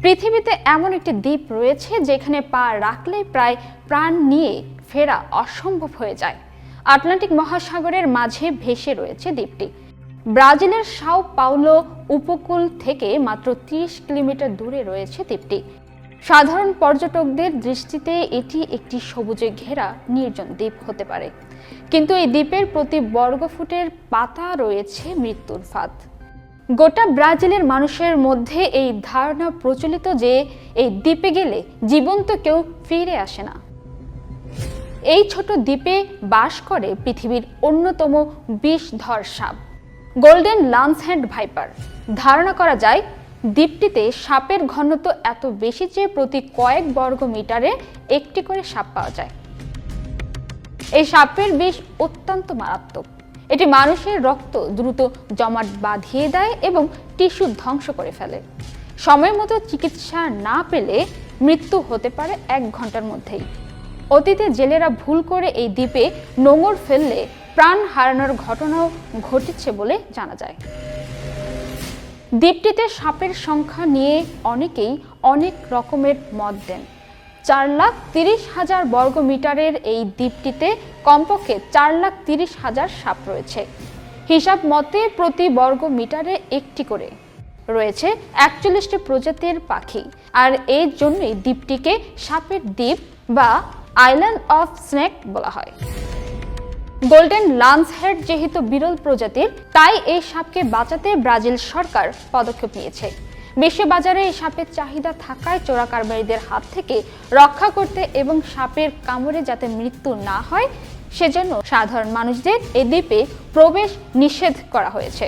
পৃথিবীতে এমন একটি দ্বীপ রয়েছে যেখানে পা রাখলেই প্রায় প্রাণ নিয়ে ফেরা অসম্ভব হয়ে যায়। আটলান্টিক মহাসাগরের মাঝে ভেসে রয়েছে দ্বীপটি। ব্রাজিলের সাও পাউলো উপকূল থেকে মাত্র 30 কিলোমিটার দূরে রয়েছে দ্বীপটি। সাধারণ পর্যটকদের দৃষ্টিতে এটি একটি সবুজে ঘেরা নির্জন দ্বীপ হতে পারে, কিন্তু এই দ্বীপের প্রতি বর্গফুটের পাতা রয়েছে মৃত্যুর ফাঁদ। গোটা ব্রাজিলের মানুষের মধ্যে এই ধারণা প্রচলিত যে এই দ্বীপে গেলে জীবন্ত কেউ ফিরে আসে না। এই ছোট দ্বীপে বাস করে পৃথিবীর অন্যতম বিষধর সাপ গোল্ডেন লান্সহ্যান্ড ভাইপার। ধারণা করা যায় দ্বীপটিতে সাপের ঘনত্ব এত বেশি যে প্রতি কয়েক বর্গ মিটারে একটি করে সাপ পাওয়া যায়। এই সাপের বিষ অত্যন্ত মারাত্মক। এটি মানুষের রক্ত দ্রুত জমাট বাঁধিয়ে দেয় এবং টিস্যু ধ্বংস করে ফেলে। সময় মতো চিকিৎসা না পেলে মৃত্যু হতে পারে 1 ঘন্টার মধ্যেই। অতীতে জেলেরা ভুল করে এই দ্বীপে নোঙর ফেললে প্রাণ হারানোর ঘটনাও ঘটেছে বলে জানা যায়। দ্বীপটিতে সাপের সংখ্যা নিয়ে অনেকেই অনেক রকমের মত দেন। 4,30,000 বর্গ মিটারের এই দ্বীপটিতে কমপক্ষে 4,30,000 সাপ রয়েছে। হিসাব মতে প্রতি বর্গ মিটারে একটি করে রয়েছে 41টি প্রজাতির পাখি, আর এই জন্যই দ্বীপটিকে সাপের দ্বীপ বা আইল্যান্ড অফ স্নেক বলা হয়। গোল্ডেন লান্সহেড যেহেতু বিরল প্রজাতির, তাই এই সাপকে বাঁচাতে ব্রাজিল সরকার পদক্ষেপ নিয়েছে। বিশ্ববাজারে এই সাপের চাহিদা থাকায় চোরাকারবারিদের হাত থেকে রক্ষা করতে এবং সাপের কামড়ে যাতে মৃত্যু না হয় সেজন্য সাধারণ মানুষদের এই দ্বীপে প্রবেশ নিষেধ করা হয়েছে।